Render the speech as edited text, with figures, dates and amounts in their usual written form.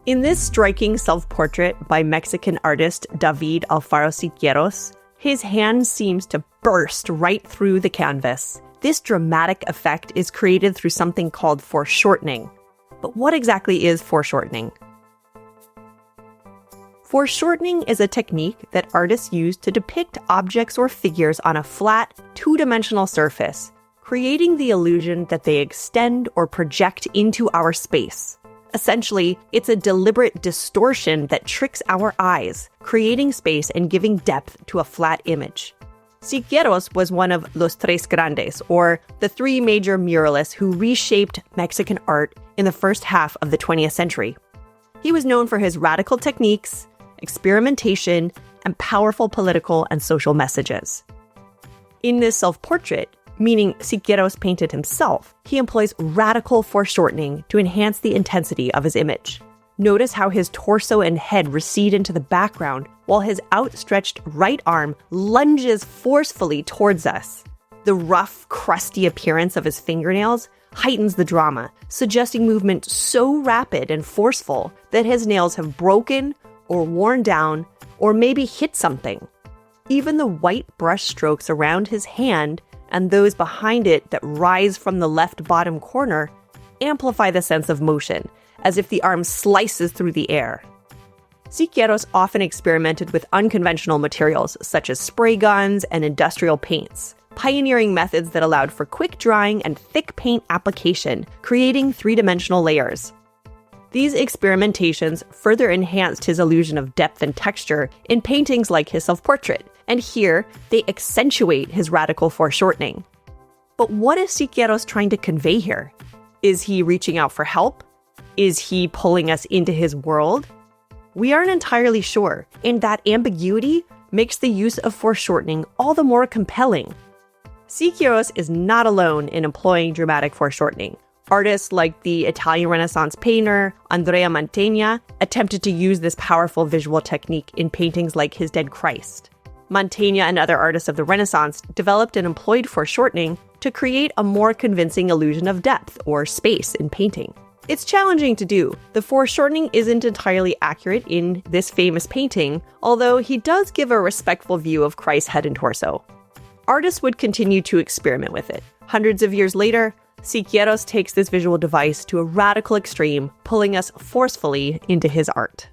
In this striking self-portrait by Mexican artist David Alfaro Siqueiros, his hand seems to burst right through the canvas. This dramatic effect is created through something called foreshortening. But what exactly is foreshortening? Foreshortening is a technique that artists use to depict objects or figures on a flat, two-dimensional surface, creating the illusion that they extend or project into our space. Essentially, it's a deliberate distortion that tricks our eyes, creating space and giving depth to a flat image. Siqueiros was one of Los Tres Grandes, or the three major muralists who reshaped Mexican art in the first half of the 20th century. He was known for his radical techniques, experimentation, and powerful political and social messages. In this self-portrait, meaning Siqueiros painted himself, he employs radical foreshortening to enhance the intensity of his image. Notice how his torso and head recede into the background while his outstretched right arm lunges forcefully towards us. The rough, crusty appearance of his fingernails heightens the drama, suggesting movement so rapid and forceful that his nails have broken or worn down or maybe hit something. Even the white brush strokes around his hand and those behind it that rise from the left bottom corner amplify the sense of motion, as if the arm slices through the air. Siqueiros often experimented with unconventional materials such as spray guns and industrial paints, pioneering methods that allowed for quick drying and thick paint application, creating three-dimensional layers. These experimentations further enhanced his illusion of depth and texture in paintings like his self-portrait, and here they accentuate his radical foreshortening. But what is Siqueiros trying to convey here? Is he reaching out for help? Is he pulling us into his world? We aren't entirely sure, and that ambiguity makes the use of foreshortening all the more compelling. Siqueiros is not alone in employing dramatic foreshortening. Artists like the Italian Renaissance painter Andrea Mantegna attempted to use this powerful visual technique in paintings like His Dead Christ. Mantegna and other artists of the Renaissance developed and employed foreshortening to create a more convincing illusion of depth or space in painting. It's challenging to do. The foreshortening isn't entirely accurate in this famous painting, although he does give a respectful view of Christ's head and torso. Artists would continue to experiment with it. Hundreds of years later, Siqueiros takes this visual device to a radical extreme, pulling us forcefully into his art.